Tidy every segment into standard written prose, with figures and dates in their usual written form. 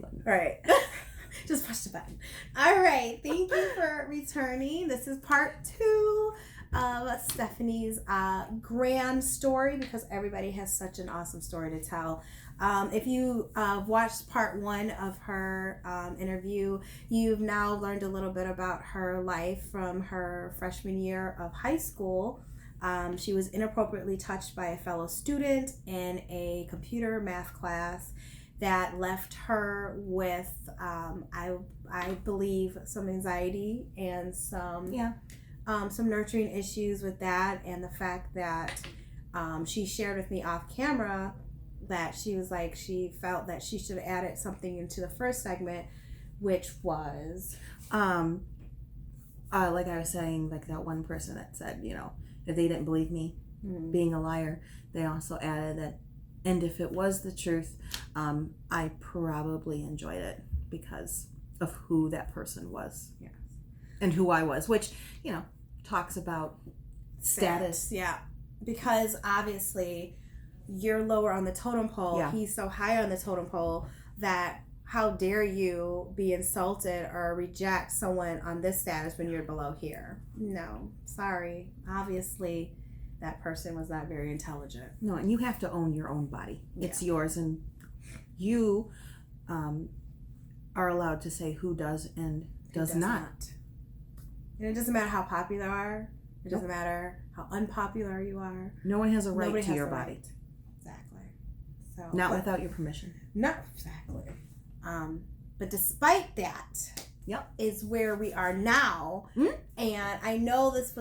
button. All right. Just push the button. All right. Thank you for returning. This is part 2 of Stephanie's grand story, because everybody has such an awesome story to tell. If you watched part 1 of her interview, you've now learned a little bit about her life from her freshman year of high school. She was inappropriately touched by a fellow student in a computer math class that left her with, I believe, some anxiety and some nurturing issues with that, and the fact that she shared with me off camera that she was like, she felt that she should have added something into the first segment, which was like I was saying, like that one person that said, if they didn't believe me being a liar, they also added that, and if it was the truth, I probably enjoyed it because of who that person was. Yes. And who I was, which, talks about status. Yeah. Because obviously you're lower on the totem pole. Yeah. He's so high on the totem pole that how dare you be insulted or reject someone on this status when you're below here? No. Sorry. Obviously that person was not very intelligent. No, and you have to own your own body. It's yours, and you are allowed to say who does and does not. And it doesn't matter how popular you are. It doesn't matter how unpopular you are. No one has a right Nobody to has your the body. right. Exactly. So Not without your permission. No, exactly. But despite that, is where we are now. Mm-hmm. And I know this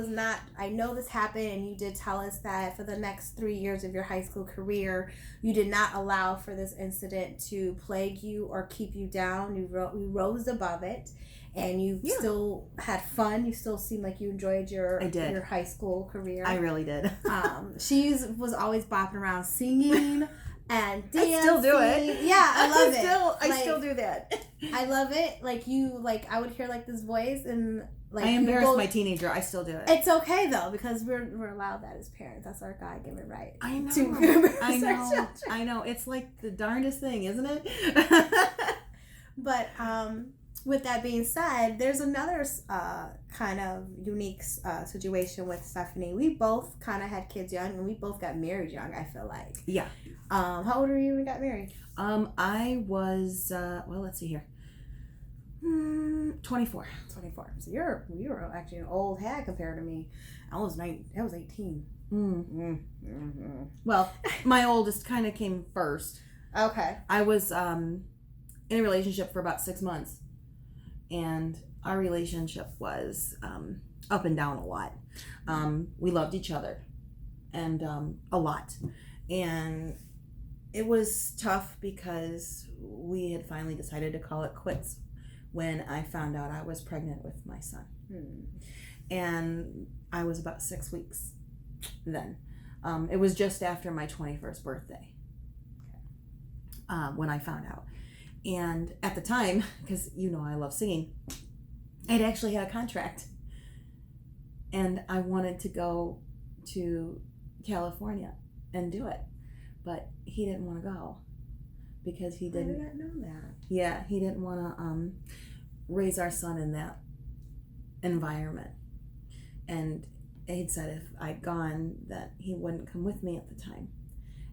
happened, and you did tell us that for the next 3 years of your high school career, you did not allow for this incident to plague you or keep you down. You rose above it, and you still had fun. You still seemed like you enjoyed your high school career. I really did. She was always bopping around singing and dancing. I still do it. Yeah, I love it. I still do that. I love it. I would hear this voice, and I embarrassed my teenager. I still do it. It's okay though, because we're allowed that as parents. That's our God-given right. I know. I know. It's like the darndest thing, isn't it? But with that being said, there's another kind of unique situation with Stephanie. We both kind of had kids young, and we both got married young, I feel like. Yeah. How old were you when you got married? I was, let's see here. 24. So you were actually an old hag compared to me. I was 18. Mm-hmm. Well, my oldest kind of came first. Okay. I was in a relationship for about 6 months, and our relationship was up and down a lot. We loved each other, and a lot, and it was tough because we had finally decided to call it quits when I found out I was pregnant with my son. And I was about 6 weeks then. It was just after my 21st birthday when I found out. And at the time, because I love singing, I'd actually had a contract. And I wanted to go to California and do it. But he didn't want to go because he didn't. I did not know that. Yeah, he didn't want to raise our son in that environment. And he'd said if I'd gone that he wouldn't come with me at the time.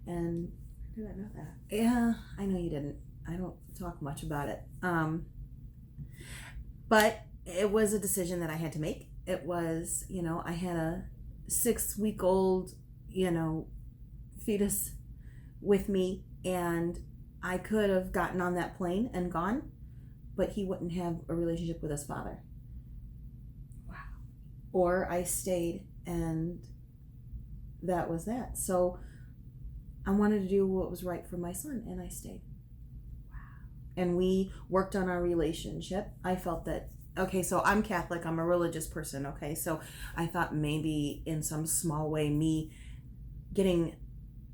And I did not know that. Yeah, I know you didn't. I don't talk much about it. But it was a decision that I had to make. It was, I had a 6-week-old, fetus with me, and I could have gotten on that plane and gone, but he wouldn't have a relationship with his father. Wow. Or I stayed, and that was that. So I wanted to do what was right for my son, and I stayed. Wow. And we worked on our relationship. I felt that, okay, so I'm Catholic, I'm a religious person, okay, so I thought maybe in some small way me getting,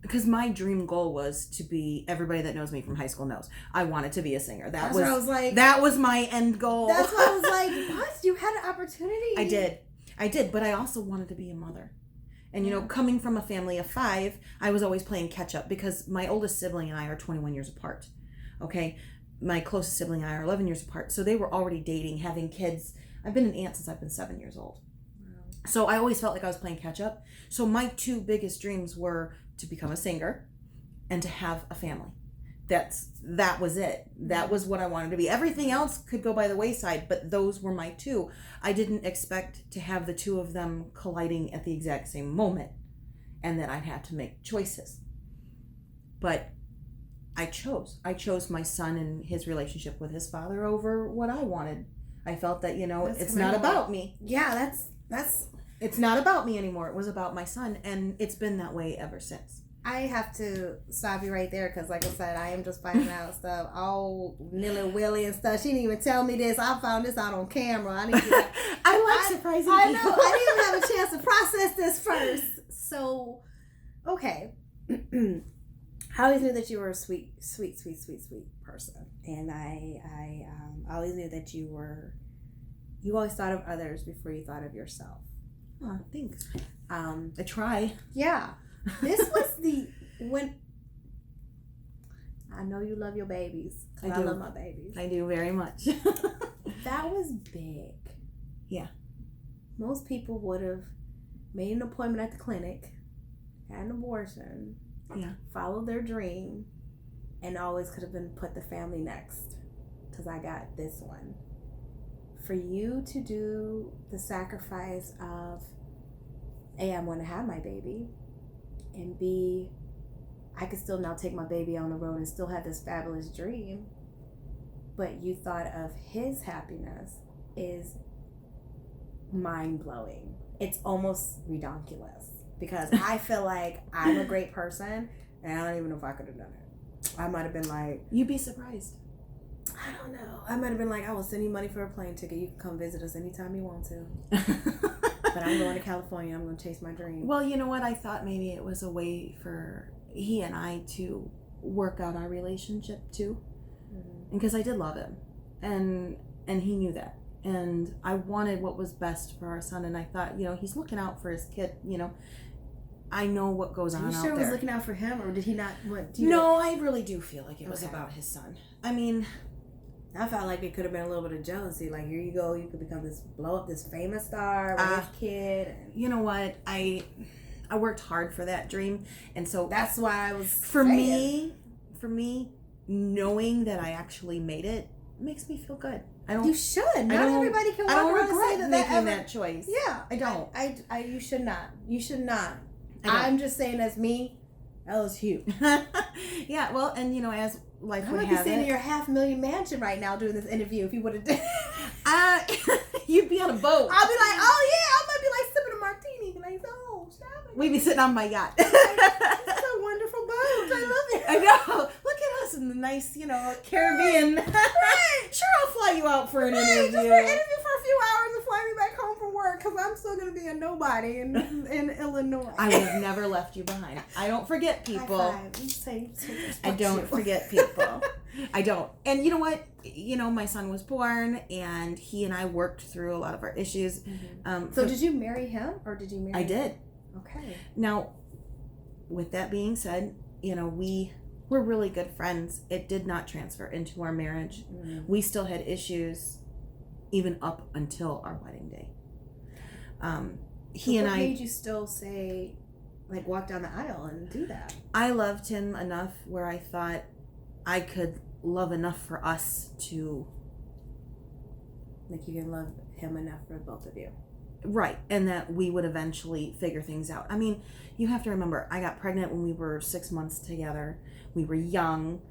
because my dream goal was to be, everybody that knows me from high school knows, I wanted to be a singer. That was my end goal. That's what I was like, what? You had an opportunity? I did, but I also wanted to be a mother. And, coming from a family of 5, I was always playing catch up because my oldest sibling and I are 21 years apart. Okay? my closest sibling and I are 11 years apart. So they were already dating, having kids. I've been an aunt since I've been 7 years old. Wow. So I always felt like I was playing catch up. So my two biggest dreams were to become a singer and to have a family. That was it. That was what I wanted to be. Everything else could go by the wayside, but those were my two. I didn't expect to have the two of them colliding at the exact same moment and that I'd have to make choices. But I chose my son and his relationship with his father over what I wanted. I felt that, it's not about me. Yeah, that's it's not about me anymore. It was about my son, and it's been that way ever since. I have to stop you right there because, like I said, I am just finding out stuff all nilly-willy and stuff. She didn't even tell me this. I found this out on camera. I like surprising I people. know. I didn't even have a chance to process this first. So, okay. I always knew that you were a sweet person, and I always knew that you always thought of others before you thought of yourself. Oh, thanks. I try. Yeah. This was when I know you love your babies. I love my babies. I do very much. That was big. Yeah. Most people would have made an appointment at the clinic, had an abortion, followed their dream, and always could have been put the family next. Because I got this one. For you to do the sacrifice of, A, I'm going to have my baby, and B, I could still now take my baby on the road and still have this fabulous dream, but you thought of his happiness is mind-blowing. It's almost redonkulous because I feel like I'm a great person and I don't even know if I could have done it. I might have been like... You'd be surprised. I don't know. I might have been like, I will send you money for a plane ticket. You can come visit us anytime you want to. But I'm going to California. I'm going to chase my dream. Well, you know what? I thought maybe it was a way for he and I to work out our relationship too. Mm-hmm. Because I did love him. And he knew that. And I wanted what was best for our son. And I thought, he's looking out for his kid. I know what goes on out there. Are you sure he was looking out for him, or did he not want to? No, I really do feel like it was about his son. I mean... I felt like it could have been a little bit of jealousy. Like, here you go, you could become blow up this famous star with this kid. And... You know what? I worked hard for that dream, and so that's why I was for me, knowing that I actually made it makes me feel good. You should. Not everybody can walk around and say that making that choice. Yeah, I don't. I you should not. You should not. I'm just saying, as me, that was huge. Yeah. Well, and as life I would might have be sitting it, in your $500,000 mansion right now doing this interview if you would have done. You'd be on a boat. I'll be like, oh yeah, I might be like sipping a martini, be like, oh, stop. We'd be sitting on my yacht. This is a wonderful boat. I love it. I know. Look at us in the nice, Caribbean. Right. Sure, I'll fly you out for an interview. Just for an interview for a few hours and fly me back home from work because I'm still going to be a nobody in Illinois. I would have never left you behind. I don't forget people. High five. I don't forget people. I don't. And you know what? My son was born, and he and I worked through a lot of our issues. Mm-hmm. So did you marry him, or did you marry I did. Okay. Now, with that being said, we were really good friends. It did not transfer into our marriage. Mm-hmm. We still had issues even up until our wedding day. What made you still say, like, walk down the aisle and do that? I loved him enough where I thought I could love enough for us to... Like, you can love him enough for both of you. Right, and that we would eventually figure things out. I mean, you have to remember, I got pregnant when we were 6 months together. We were young,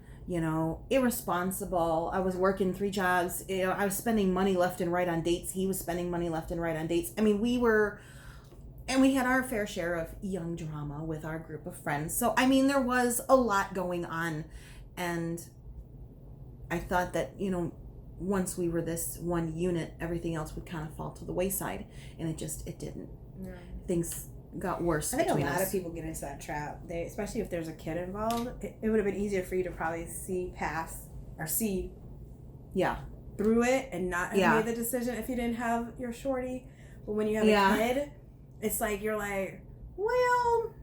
irresponsible. I was working 3 jobs. I was spending money left and right on dates. He was spending money left and right on dates. I mean, and we had our fair share of young drama with our group of friends. So, I mean, there was a lot going on. And I thought that, once we were this one unit, everything else would kind of fall to the wayside. And it didn't. Yeah. Things got worse. I think a lot of people get into that trap. Especially if there's a kid involved. It would have been easier for you to probably see through it and not have made the decision if you didn't have your shorty. But when you have a kid, it's like you're like, well,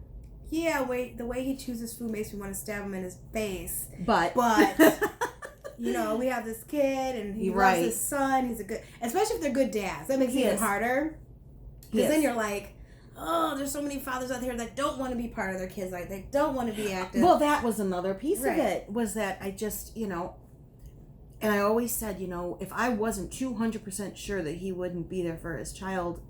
the way he chooses food makes me want to stab him in his face. But you know, we have this kid and he Right. loves his son. He's a good, especially if they're good dads. That makes it He even is. harder. He Because then is. you're like, oh, there's so many fathers out here that don't want to be part of their kids' life. They don't want to be active. Well, that was another piece Right. of it, was that I just, you know, and I always said, you know, if I wasn't 200% sure that he wouldn't be there for his child,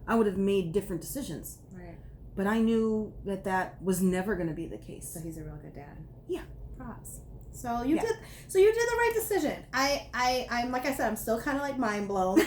I would have made different decisions. Right. But I knew that that was never going to be the case. So he's a real good dad. Yeah. Props. So you Yeah. did. So you did the right decision. I'm like I said, I'm still kind of like mind blown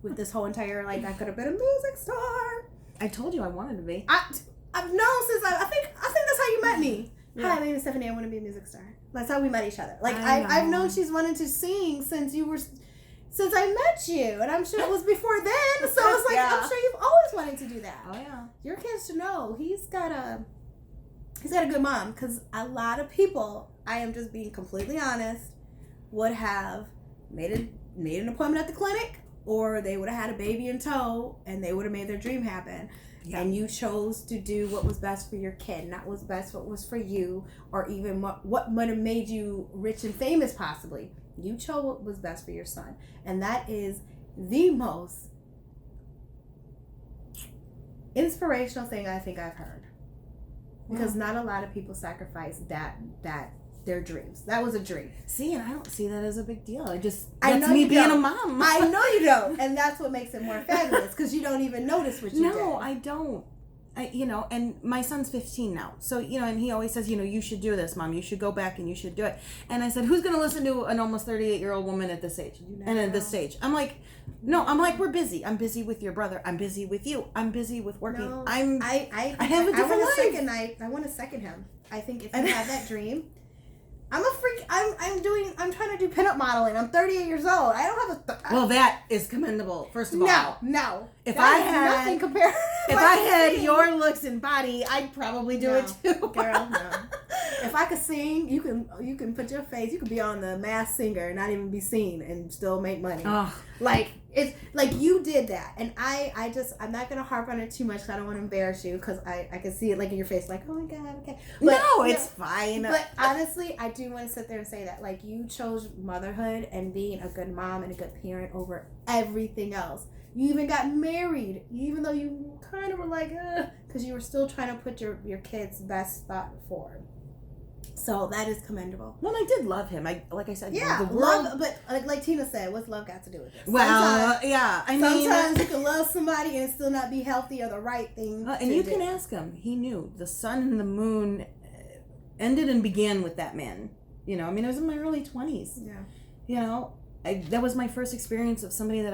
with this whole entire like I could have been a music star. I told you I wanted to be. I've known since I think that's how you met me. Yeah. Hi, my name is Stephanie. I want to be a music star. That's how we met each other. Like I I've know. known she's wanted to sing since I met you, and I'm sure it was before then. So it's like Yeah. I'm sure you've always wanted to do that. Oh, yeah. Your kids should know he's got a good mom, because a lot of people, I am just being completely honest, would have made an appointment at the clinic, or they would have had a baby in tow and they would have made their dream happen. Yeah. And you chose to do what was best for your kid, not what's best what was for you, or even what might have made you rich and famous possibly. You chose what was best for your son, and that is the most inspirational thing I think I've heard, because not a lot of people sacrifice that their dreams. That was a dream. See, and I don't see that as a big deal. I That's know me you being don't. a mom. I know you don't, and that's what makes it more fabulous, because you don't even notice what you did. No, I don't. You know, and my son's 15 now. So, you know, and he always says, you know, you should do this, Mom. You should go back and you should do it. And I said, who's going to listen to an almost 38-year-old woman at this age? And at this stage. I'm like, no, I'm like, we're busy. I'm busy with your brother. I'm busy with you. I'm busy with working. No, I I have a different life. I want to second him. I think if you have that dream, I'm a freak. I'm trying to do pinup modeling. I'm 38 years old. I don't have a. Well, that is commendable, first of all. No. If That I is had nothing compared. If I had your looks and body, I'd probably do it too. Girl, no. If I could sing, you can put your face. You could be on The Masked Singer and not even be seen and still make money. Oh. Like it's like you did that, and I'm not gonna harp on it too much. 'Cause I don't want to embarrass you, because I can see it like in your face, like, oh my god, okay. But, No, it's fine. But honestly, I do want to sit there and say that, like, you chose motherhood and being a good mom and a good parent over everything else. You even got married, even though you kind of were like, because you were still trying to put your kids' best thought forward. So that is commendable. Well, I did love him. Like I said, Yeah, the world. love, but like Tina said, what's love got to do with this? Well, yeah, I mean, sometimes you can love somebody and still not be healthy or the right thing. and to you do. can ask him. He knew the sun and the moon ended and began with that man. You know, I mean, I was in my early 20s. Yeah. You know, that was my first experience of somebody that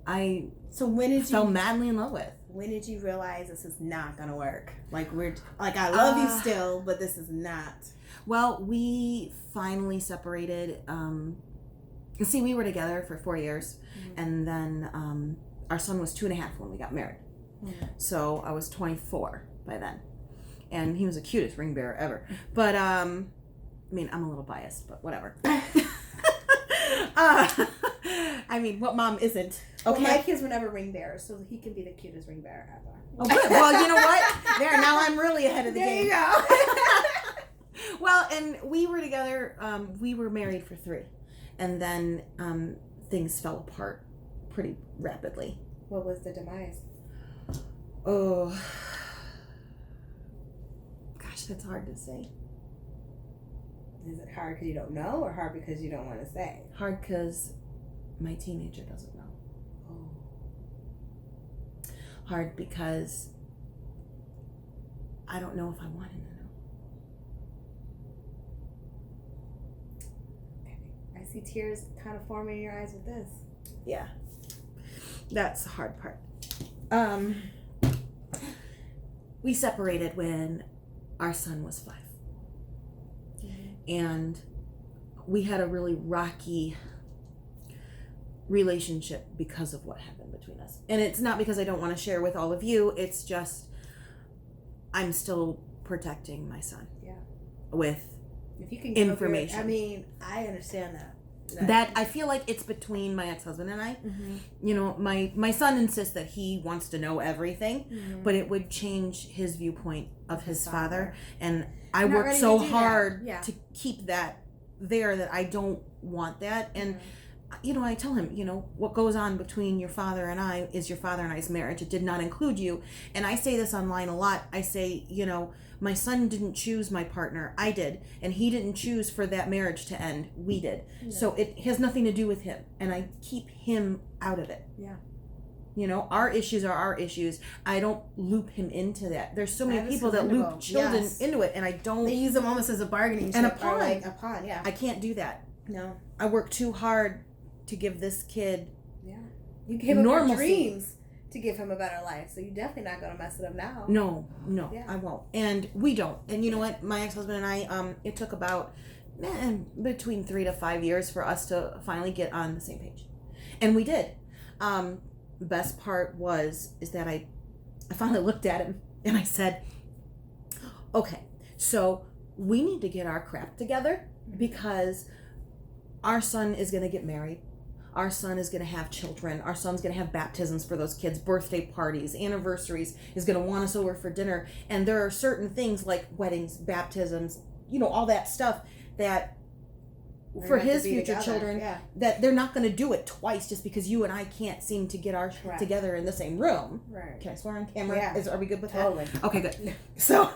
I So when did fell you? madly in love with. When did you realize this is not gonna work? Like I love you Uh, still, but this is not. Well, we finally separated. See, we were together for 4 years, and then our son was 2.5 when we got married. So I was 24 by then, and he was the cutest ring bearer ever. But I mean, I'm a little biased, but whatever. I mean, what mom isn't? Okay. Well, my kids were never ring bearers, so he can be the cutest ring bearer ever. Oh, good. Well, you know what? There, now I'm really ahead of the There game. you go. Well, and we were together. We were married for 3, and then things fell apart pretty rapidly. What was the demise? Oh, gosh, that's hard to say. Is it hard because you don't know, or hard because you don't want to say? Hard because my teenager doesn't know. Oh. Hard because I don't know if I want him to know. I see tears kind of forming in your eyes with this. Yeah, that's the hard part. We separated when our son was 5. And we had a really rocky relationship because of what happened between us. And it's not because I don't want to share with all of you. It's just I'm still protecting my son. Yeah. With if you can give information. I mean, I understand that. That I feel like it's between my ex-husband and I. Mm-hmm. You know, my son insists that he wants to know everything, but it would change his viewpoint of his father. And I Not worked ready so to do hard that. Yeah. to keep that there that I don't want that. And you know, I tell him, you know, what goes on between your father and I is your father and I's marriage. It did not include you. And I say this online a lot. I say, you know, my son didn't choose my partner. I did. And he didn't choose for that marriage to end. We did. Yeah. So it has nothing to do with him. And I keep him out of it. Yeah. You know, our issues are our issues. I don't loop him into that. There's so many people that loop children into it, and I don't. They use them almost as a bargaining chip. And a pawn. Like a pawn, yeah. I can't do that. No. I work too hard to give this kid you gave him your dreams to give him a better life, so you're definitely not going to mess it up now. No, I won't. And we don't. And you know what? My ex-husband and I, it took about between 3 to 5 years for us to finally get on the same page. And we did. Best part is that I finally looked at him and I said, okay, so we need to get our crap together because our son is going to get married. Our son is going to have children. Our son's going to have baptisms for those kids, birthday parties, anniversaries, is going to want us over for dinner. And there are certain things like weddings, baptisms, you know, all that stuff that for his future children, that they're not going to do it twice just because you and I can't seem to get our shit together in the same room. Right. Can I swear on camera? Yeah. Are we good with that? Okay, good. So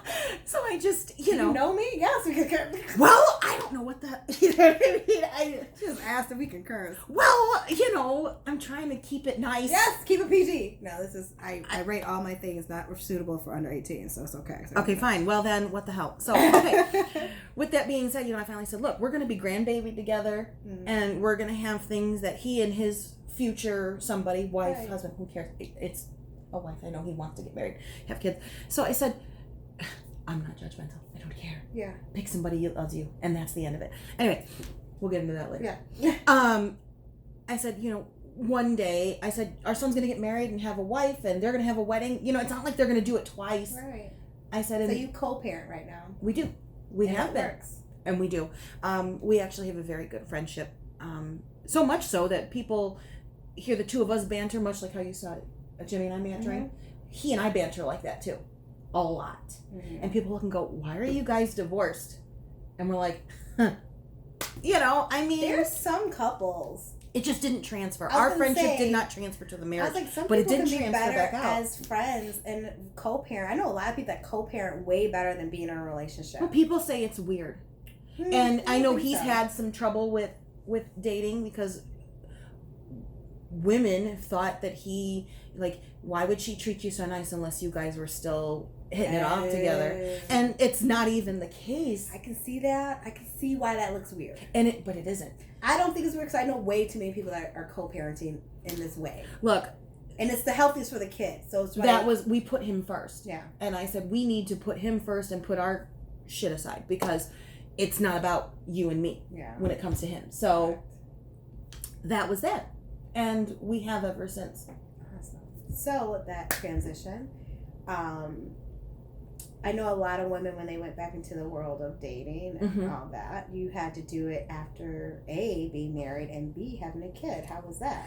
I just, you know. You know me? Yes, we concur. Well, I don't know what the, you know what I mean? I just asked if we can curse. Well, you know, I'm trying to keep it nice. Yes, keep it PG. No, this is, I rate all my things not suitable for under 18, so it's okay. So okay, fine. Well then, what the hell? So, okay. With that being said, you know, I finally said, look, we're going to be grandbaby together. Mm-hmm. And we're going to have things that he and his future somebody, wife, husband, who cares? It's a wife. I know he wants to get married, have kids. So I said, I'm not judgmental. I don't care. Yeah. Pick somebody who loves you. And that's the end of it. Anyway, we'll get into that later. Yeah. I said, you know, one day, I said, our son's going to get married and have a wife and they're going to have a wedding. You know, it's not like they're going to do it twice. Right. I said, so you co-parent right now? We do. We have been. Works. And we do. We actually have a very good friendship. So much so that people hear the two of us banter, much like how you saw Jimmy and I bantering. Mm-hmm. He and I banter like that too. A lot. Mm-hmm. And people look and go, why are you guys divorced? And we're like, huh. You know, I mean. There's some couples. It just didn't transfer. Our friendship did not transfer to the marriage. I was like, some but people it didn't can be transfer better back out. as friends and co-parent. I know a lot of people that co-parent way better than being in a relationship. Well, people say it's weird. And I know he's had some trouble with dating because women thought that he, like, why would she treat you so nice unless you guys were still hitting it off together? And it's not even the case. I can see that. I can see why that looks weird. But it isn't. I don't think it's weird because I know way too many people that are co-parenting in this way. Look. And it's the healthiest for the kids. So it's right. We put him first. Yeah. And I said, we need to put him first and put our shit aside because it's not about you and me when it comes to him. So that was that. And we have ever since. Awesome. So with that transition, I know a lot of women, when they went back into the world of dating and all that, you had to do it after A, being married, and B, having a kid. How was that?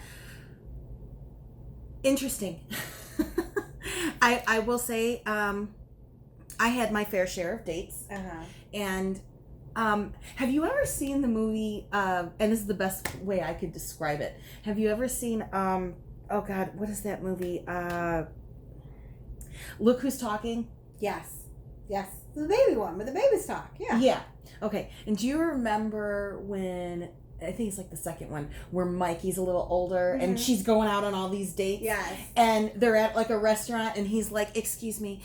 Interesting. I will say I had my fair share of dates. And have you ever seen the movie, and this is the best way I could describe it. Have you ever seen, oh God, what is that movie? Look Who's Talking? Yes. The baby one, where the babies talk. Yeah. Yeah. Okay. And do you remember when, I think it's like the second one, where Mikey's a little older and she's going out on all these dates? Yes. And they're at like a restaurant and he's like, excuse me,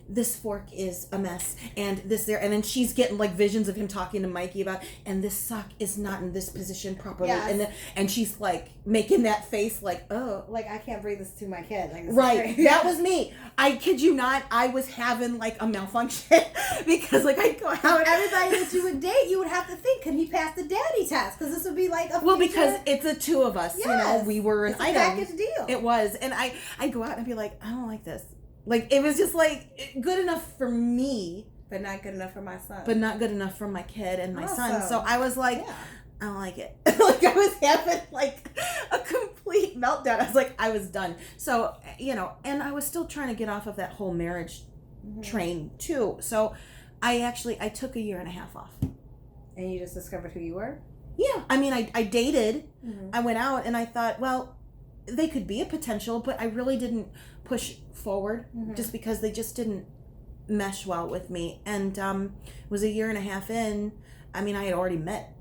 this fork is a mess and this there. And then she's getting like visions of him talking to Mikey about, and this sock is not in this position properly. Yes. And she's like making that face like, oh. Like, I can't bring this to my kid. Like, right. That was me. I kid you not. I was having like a malfunction because like I go out. Everybody that you would date, you would have to think, can he pass the daddy test? Because this would be like a well, because it's the two of us. Yes. You know, we were an item. Package deal. It was, and I'd go out and be like, I don't like this. Like it was just like good enough for me, but not good enough for my son. But not good enough for my kid and my awesome. son. So I was like, I don't like it. Like I was having like a complete meltdown. I was like, I was done. So you know, and I was still trying to get off of that whole marriage train too. So I took 1.5 years off. And you just discovered who you were? Yeah. I mean, I dated. Mm-hmm. I went out and I thought, well, they could be a potential, but I really didn't push forward just because they just didn't mesh well with me. And it was a year and a half in. I mean, I had already met,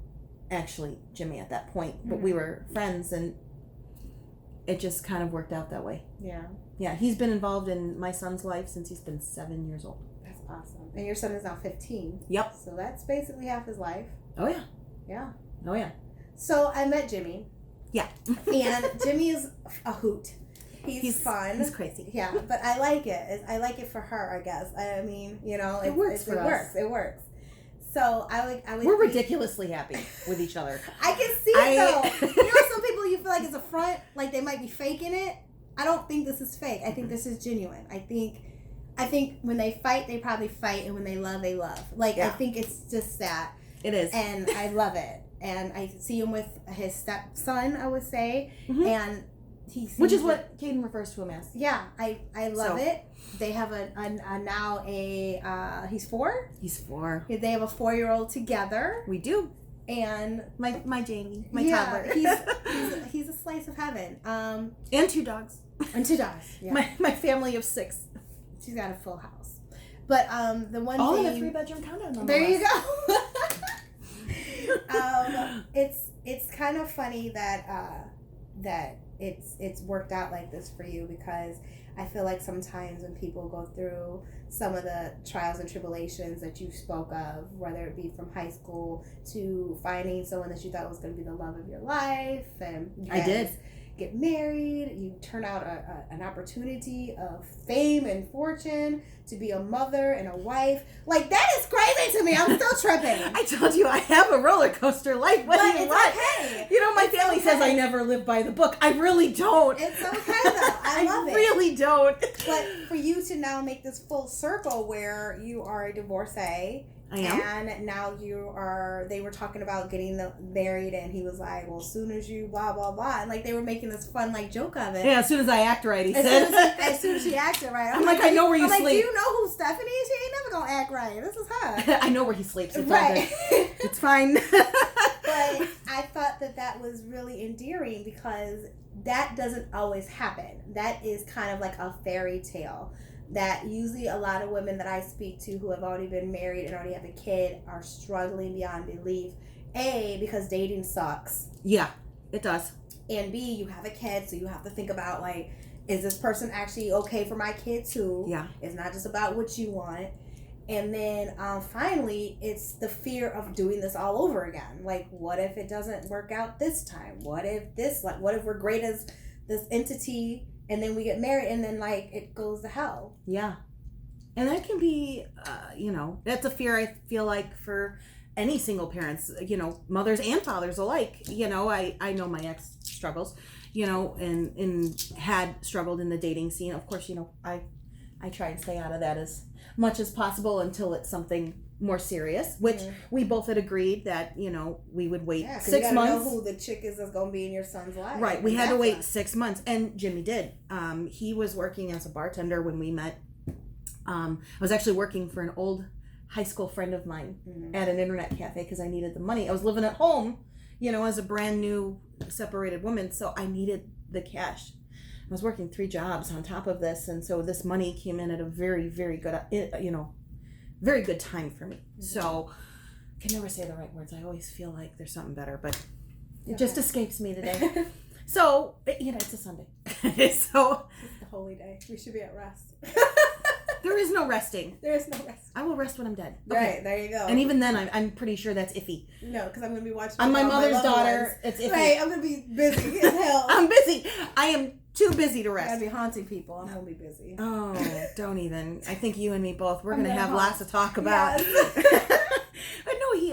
actually, Jimmy at that point, but we were friends, and it just kind of worked out that way. Yeah. Yeah, he's been involved in my son's life since he's been 7 years old. That's awesome. And your son is now 15. Yep. So that's basically half his life. Oh, yeah. Yeah. Oh, yeah. So I met Jimmy. Yeah. And Jimmy is a hoot. He's fun. He's crazy. Yeah, but I like it. I like it for her, I guess. I mean, you know, it works for us. It works. So I would. We're ridiculously happy with each other. I can see it though. You know, some people you feel like it's a front, like they might be faking it. I don't think this is fake. I think this is genuine. I think when they fight, they probably fight, and when they love, they love. Like I think it's just that. It is. And I love it. And I see him with his stepson, I would say, and which is what Caden refers to him as. Yeah, I love it. They have now he's 4. He's 4. They have a 4-year-old together. We do. And my Jamie, my toddler. he's a slice of heaven. And 2 dogs. And 2 dogs. Yeah. My family of 6. She's got a full house. But the one all thing, in a 3-bedroom condo. There you go. It's kind of funny that it's worked out like this for you, because I feel like sometimes when people go through some of the trials and tribulations that you spoke of, whether it be from high school to finding someone that you thought was going to be the love of your life, and you guys get married, you turn out an opportunity of fame and fortune to be a mother and a wife. Like, that is crazy to me. I'm still tripping. I told you I have a roller coaster life. What do you want? Okay. You know, my family says I never live by the book. I really don't. It's okay though. I love it. I really don't. But for you to now make this full circle where you are a divorcee, I am. And now they were talking about getting married, and he was like, well, as soon as you blah, blah, blah. And like they were making this fun like joke of it. Yeah, as soon as I act right, he said. As soon as she acted right. I'm like, I know where you sleep. Like, do you know who Stephanie is? She ain't never gonna act right. This is her. I know where he sleeps. It's right. all good. It's fine. But I thought that was really endearing, because that doesn't always happen. That is kind of like a fairy tale. That usually a lot of women that I speak to who have already been married and already have a kid are struggling beyond belief. A, because dating sucks. Yeah, it does. And B, you have a kid, so you have to think about, like, is this person actually okay for my kid too? Yeah. It's not just about what you want. And then finally, it's the fear of doing this all over again. Like, what if it doesn't work out this time? What if we're great as this entity, and then we get married, and then, like, it goes to hell. Yeah. And that can be, that's a fear I feel like for any single parents, mothers and fathers alike. I know my ex struggles, and had struggled in the dating scene. Of course, I try and stay out of that as much as possible until it's something more serious, which we both had agreed that, we would wait 6 months. Know who the chick is that's going to be in your son's life. Right. We had to wait 6 months, and Jimmy did. He was working as a bartender when we met. I was actually working for an old high school friend of mine at an internet cafe because I needed the money. I was living at home, as a brand new separated woman, so I needed the cash. I was working 3 jobs on top of this, and so this money came in at a very, very good, very good time for me. So I can never say the right words. I always feel like there's something better, but it just escapes me today. So, it's a Sunday. So it's the holy day. We should be at rest. There is no resting. There is no rest. I will rest when I'm dead. Okay. Right, there you go. And even then, I'm pretty sure that's iffy. No, because I'm going to be watching. I'm my mother's daughter. It's iffy. Right, I'm going to be busy as hell. I'm busy. I am too busy to rest. I'm going to be haunting people. I'm going to be busy. Oh, don't even. I think you and me both, we're going to have lots to talk about. Yes. But no, he,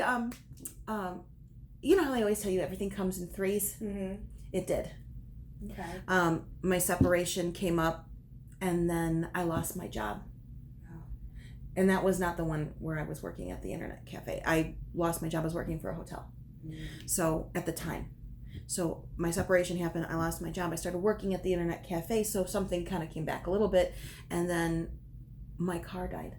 you know how I always tell you everything comes in 3s? Mm-hmm. It did. Okay. My separation came up, and then I lost my job. And that was not the one where I was working at the internet cafe. I lost my job. I was working for a hotel. So at the time. So my separation happened. I lost my job. I started working at the internet cafe. So something kind of came back a little bit. And then my car died.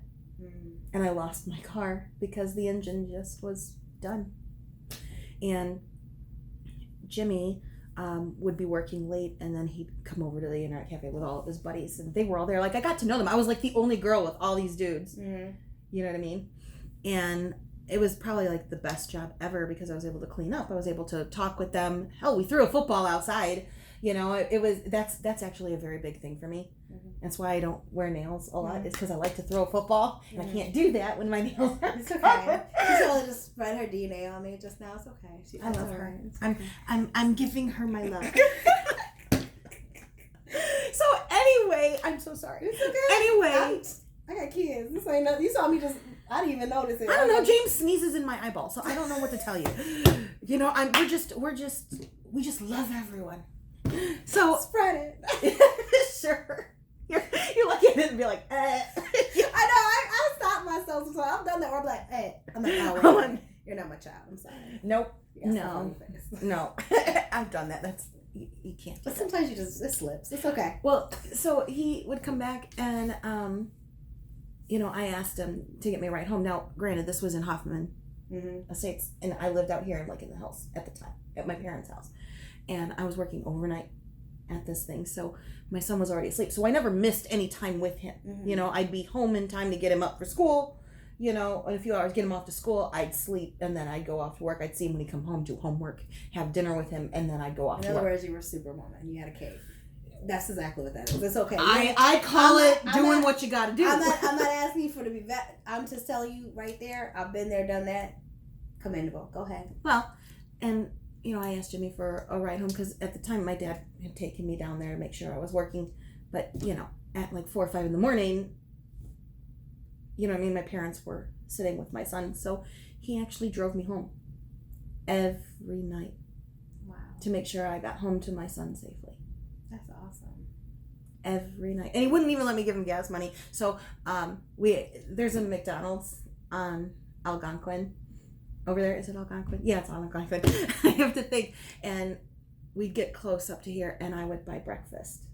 And I lost my car because the engine just was done. And Jimmy would be working late, and then he'd come over to the internet cafe with all of his buddies, and they were all there. Like, I got to know them. I was like the only girl with all these dudes. Mm-hmm. You know what I mean? And it was probably like the best job ever because I was able to clean up. I was able to talk with them. Hell, we threw a football outside. You know, that's actually a very big thing for me. Mm-hmm. That's why I don't wear nails a lot. Mm-hmm. Is because I like to throw a football, and I can't do that when my nails are It's okay. covered. She totally just spread her DNA on me just now. It's okay. I love her. Okay. I'm giving her my love. So anyway, I'm so sorry. It's okay. Anyway, I got kids. This ain't nothing. You saw me just. I didn't even notice it. I don't know. James sneezes in my eyeball, so I don't know what to tell you. You know, we just love everyone. So spread it. Sure. You're lucky I didn't be like, eh. I know. I stopped myself. So I've done that. Or I'm like, hey. I'm like, oh, wait, you're not my child. I'm sorry. Nope. No. No. I've done that. That's you can't. But sometimes it slips. It's okay. Well, so he would come back and you know, I asked him to get me a ride home. Now, granted, this was in Hoffman Estates, and I lived out here, like in the house at the time, at my parents' house, and I was working overnight at this thing, so my son was already asleep, so I never missed any time with him. You know, I'd be home in time to get him up for school, you know, in a few hours, get him off to school, I'd sleep, and then I'd go off to work. I'd see him when he come home, do homework, have dinner with him, and then I'd go off to work. In other words, you were Superwoman. You had a cake. That's exactly what that is. It's okay. I call it doing what you gotta do. I'm not asking you for to be vet. I'm just telling you right there. I've been there, done that. Commendable. Go ahead. Well, and you know, I asked Jimmy for a ride home because at the time my dad had taken me down there to make sure I was working. But you know, at like 4 or 5 in the morning, you know what I mean, my parents were sitting with my son, so he actually drove me home every night. Wow. To make sure I got home to my son safely. That's awesome. Every night. And he wouldn't even let me give him gas money. So there's a McDonald's on Algonquin. Over there, is it Algonquin? Yeah, it's Algonquin. I have to think. And we'd get close up to here, and I would buy breakfast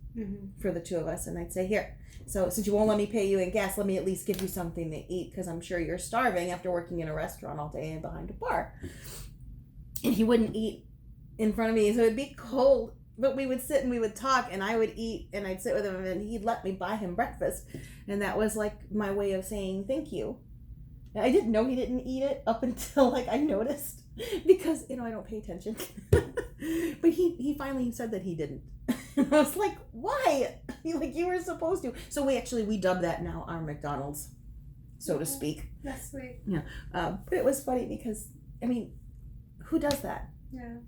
for the two of us, and I'd say, here, so since you won't let me pay you in gas, let me at least give you something to eat, because I'm sure you're starving after working in a restaurant all day and behind a bar. And he wouldn't eat in front of me, so it'd be cold, but we would sit and we would talk, and I would eat, and I'd sit with him, and he'd let me buy him breakfast, and that was like my way of saying thank you. I didn't know he didn't eat it up until like I noticed, because you know I don't pay attention. But he finally said that he didn't. And I was like, why? Like, you were supposed to. So we dub that now our McDonald's, so to speak. That's sweet. Yeah. But it was funny because I mean, who does that? Yeah.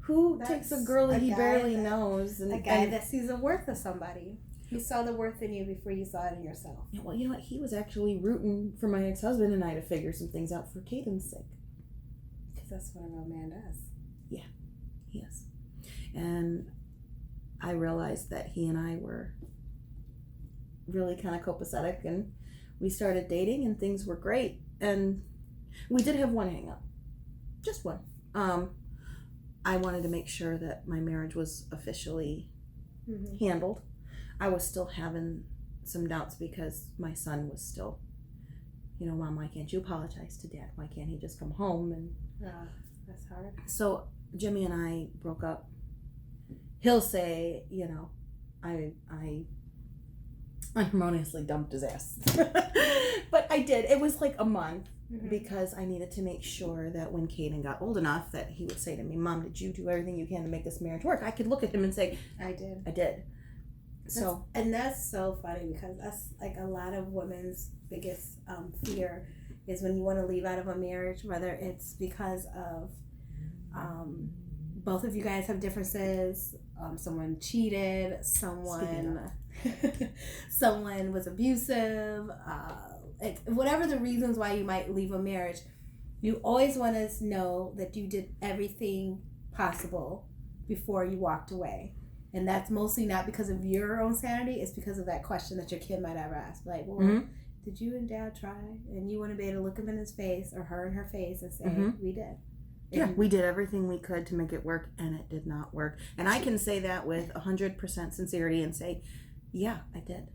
Who takes a girl that he barely knows a guy that sees the worth of somebody? He saw the worth in you before you saw it in yourself. Yeah, well, you know what? He was actually rooting for my ex-husband and I to figure some things out for Caden's sake. Because that's what a real man does. Yeah, he is. And I realized that he and I were really kind of copacetic, and we started dating, and things were great. And we did have one hang-up. Just one. I wanted to make sure that my marriage was officially handled. I was still having some doubts because my son was still, you know, Mom, why can't you apologize to Dad? Why can't he just come home? And that's hard. So Jimmy and I broke up. He'll say, you know, I unharmoniously dumped his ass. But I did. It was like a month because I needed to make sure that when Caden got old enough that he would say to me, Mom, did you do everything you can to make this marriage work? I could look at him and say, I did. So that's so funny because that's like a lot of women's biggest fear is when you want to leave out of a marriage, whether it's because of both of you guys have differences, someone cheated, someone was abusive, whatever the reasons why you might leave a marriage, you always want to know that you did everything possible before you walked away. And that's mostly not because of your own sanity, it's because of that question that your kid might ever ask. Like, well, did you and Dad try? And you want to be able to look him in his face or her in her face and say, we did. Yeah, we did everything we could to make it work, and it did not work. And I can say that with 100% sincerity and say, yeah, I did.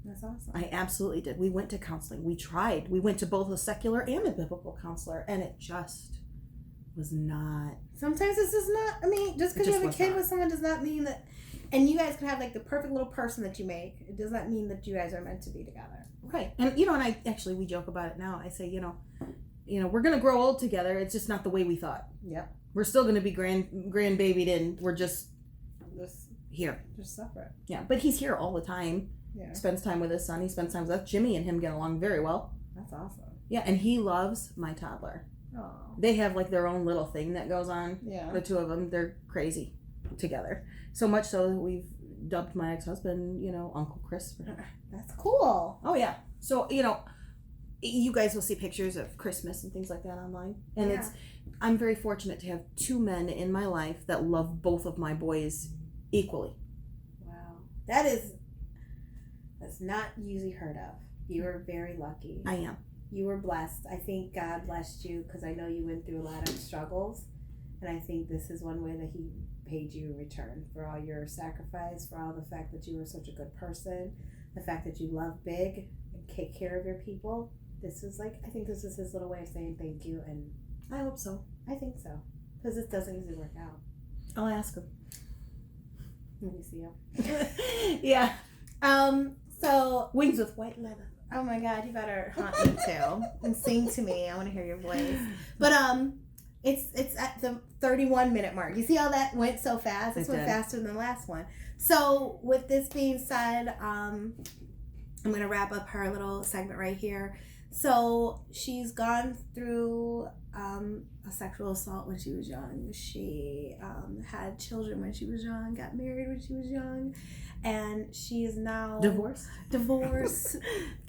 That's awesome. I absolutely did. We went to counseling. We tried. We went to both a secular and a biblical counselor, and it just was not. Sometimes this is not, I mean, just because you have a kid with someone does not mean that, and you guys can have like the perfect little person that you make. It does not mean that you guys are meant to be together. Right. And, you know, and we joke about it now. I say, you know, we're going to grow old together. It's just not the way we thought. Yep. We're still going to be grandbabied in. We're just here. Just separate. Yeah. But he's here all the time. Yeah. Spends time with his son. He spends time with us. Jimmy and him get along very well. That's awesome. Yeah. And he loves my toddler. Oh. They have like their own little thing that goes on. Yeah. The two of them, they're crazy together. So much so that we've dubbed my ex-husband, you know, Uncle Chris. That's cool. Oh, yeah. So, you know, you guys will see pictures of Christmas and things like that online. And I'm very fortunate to have two men in my life that love both of my boys equally. Wow. That's not usually heard of. You are very lucky. I am. You were blessed. I think God blessed you because I know you went through a lot of struggles. And I think this is one way that he paid you in return for all your sacrifice, for all the fact that you were such a good person, the fact that you love big and take care of your people. I think this is his little way of saying thank you, and I hope so. I think so, because this doesn't usually work out. I'll ask him. Let me see him. Yeah. So wings with white leather. Oh my God, you better haunt me too and sing to me. I want to hear your voice. But it's at the 31-minute mark. You see how that went so fast? This went faster than the last one. So with this being said, I'm going to wrap up her little segment right here. So she's gone through a sexual assault when she was young. She had children when she was young, got married when she was young, and she is now divorced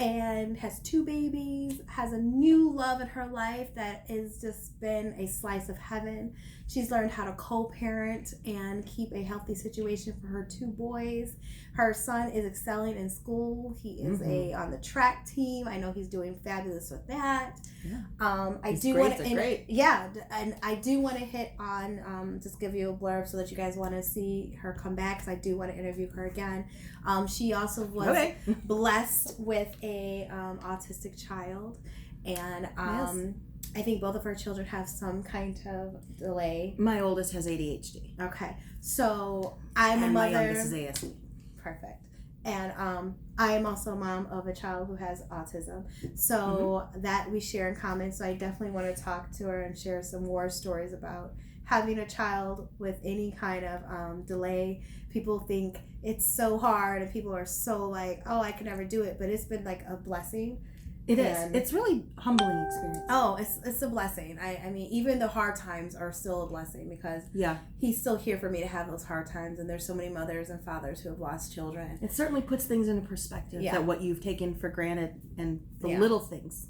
and has 2 babies, has a new love in her life that has just been a slice of heaven. She's learned how to co-parent and keep a healthy situation for her 2 boys. Her son is excelling in school. He is on the track team. I know he's doing fabulous with that. Yeah. I do want to yeah, and I do want to hit on just give you a blurb so that you guys want to see her come back, because I do want to interview her again. She also was blessed with a autistic child, and I think both of her children have some kind of delay. My oldest has ADHD. Okay, so I'm a mother. My youngest is ASD. Perfect. And I am also a mom of a child who has autism. So that we share in common. So I definitely want to talk to her and share some war stories about having a child with any kind of delay. People think it's so hard and people are so like, oh, I could never do it. But it's been like a blessing. It is. It's really humbling experience. Oh, it's a blessing. I mean, even the hard times are still a blessing, because he's still here for me to have those hard times. And there's so many mothers and fathers who have lost children. It certainly puts things into perspective, that what you've taken for granted and the little things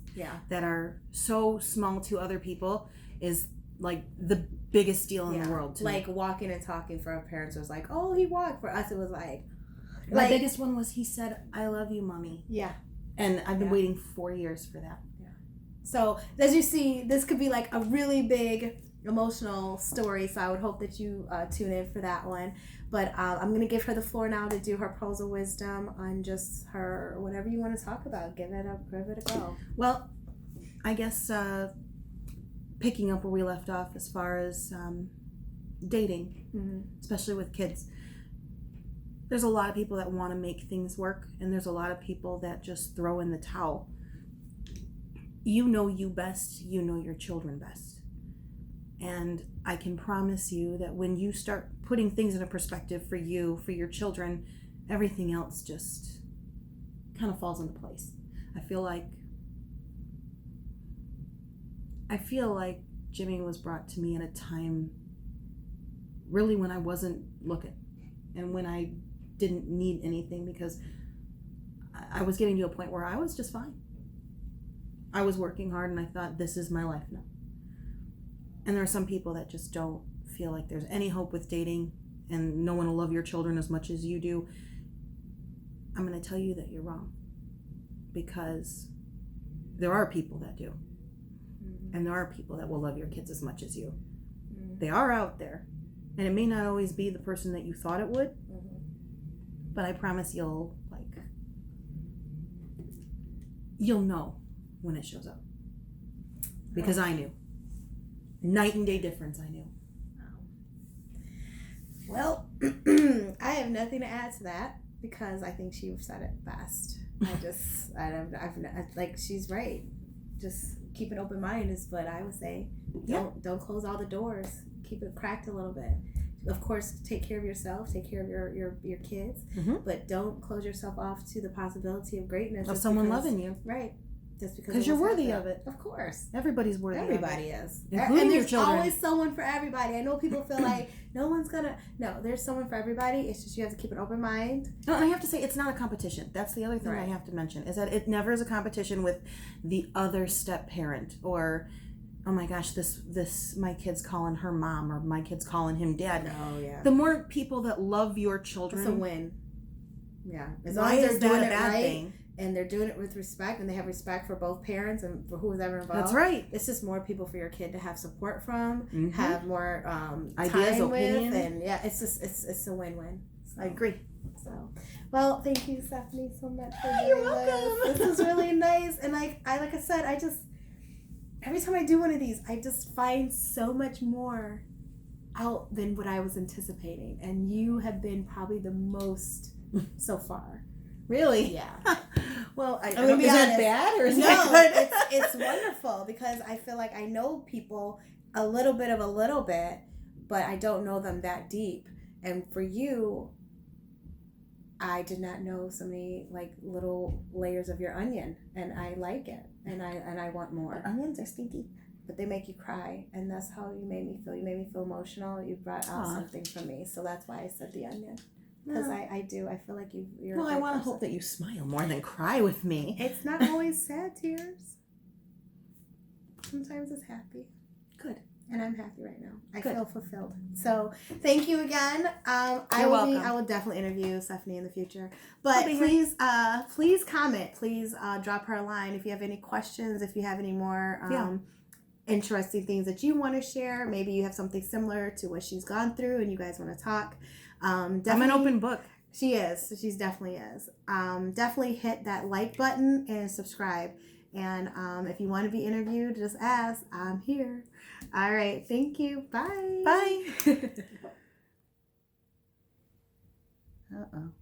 that are so small to other people is like the biggest deal in the world to like me. Walking and talking for our parents was like, oh, he walked. For us, it was like my biggest one was he said, I love you, Mommy. Yeah. And I've been waiting 4 years for that. Yeah. So as you see, this could be like a really big emotional story. So I would hope that you tune in for that one. But I'm going to give her the floor now to do her pearls of wisdom on just her, whatever you want to talk about. Give it a go. Well, I guess picking up where we left off as far as dating, especially with kids. There's a lot of people that want to make things work, and there's a lot of people that just throw in the towel. You know you best, you know your children best. And I can promise you that when you start putting things into perspective for you, for your children, everything else just kind of falls into place. I feel like Jimmy was brought to me at a time really when I wasn't looking, and when I didn't need anything, because I was getting to a point where I was just fine. I was working hard and I thought, this is my life now. And there are some people that just don't feel like there's any hope with dating, and no one will love your children as much as you do. I'm going to tell you that you're wrong, because there are people that do. And there are people that will love your kids as much as you. They are out there. And it may not always be the person that you thought it would, but I promise you'll know when it shows up. Because I knew. Night and day difference, I knew. Well, I have nothing to add to that because I think she said it best. Like she's right. Just keep an open mind is what I would say. Don't close all the doors. Keep it cracked a little bit. Of course, take care of yourself. Take care of your kids. Mm-hmm. But don't close yourself off to the possibility of greatness of someone loving you. Right. Just because you're worthy of it. Of course. Everybody's worthy Everybody of it. is. Including and your there's children. always someone for everybody. I know people feel like no one's gonna. No, there's someone for everybody. It's just you have to keep an open mind. No, I have to say it's not a competition. That's the other thing I have to mention is that it never is a competition with the other step parent or, oh my gosh, this my kid's calling her mom or my kid's calling him dad. Oh yeah. The more people that love your children, it's a win. Yeah, as long as they're doing it right. Thing? And they're doing it with respect, and they have respect for both parents and for who's ever involved. That's right. It's just more people for your kid to have support from, mm-hmm. have more ideas, time opinion, with, and it's just it's a win-win. So, I agree. So, well, thank you, Stephanie, so much for doing You're welcome. This was really nice, and like I said, I just every time I do one of these, I just find so much more out than what I was anticipating, and you have been probably the most so far. Really? Yeah. Well, is that bad or is no? that good? it's wonderful because I feel like I know people a little bit, but I don't know them that deep. And for you, I did not know so many like little layers of your onion, and I like it, and I want more. But onions are stinky, but they make you cry, and that's how you made me feel. You made me feel emotional. You brought out something from me, so that's why I said the onion. Because I feel like you're. Well, I want to hope that you smile more than cry with me. It's not always sad tears. Sometimes it's happy. Good. And I'm happy right now. I feel fulfilled. So thank you again. You're welcome. I will definitely interview Stephanie in the future. But please comment. Please drop her a line if you have any questions. If you have any more interesting things that you want to share. Maybe you have something similar to what she's gone through and you guys want to talk. I'm an open book. She is. She definitely is. Definitely hit that like button and subscribe. And if you want to be interviewed, just ask. I'm here. All right. Thank you. Bye. Bye. Uh-oh.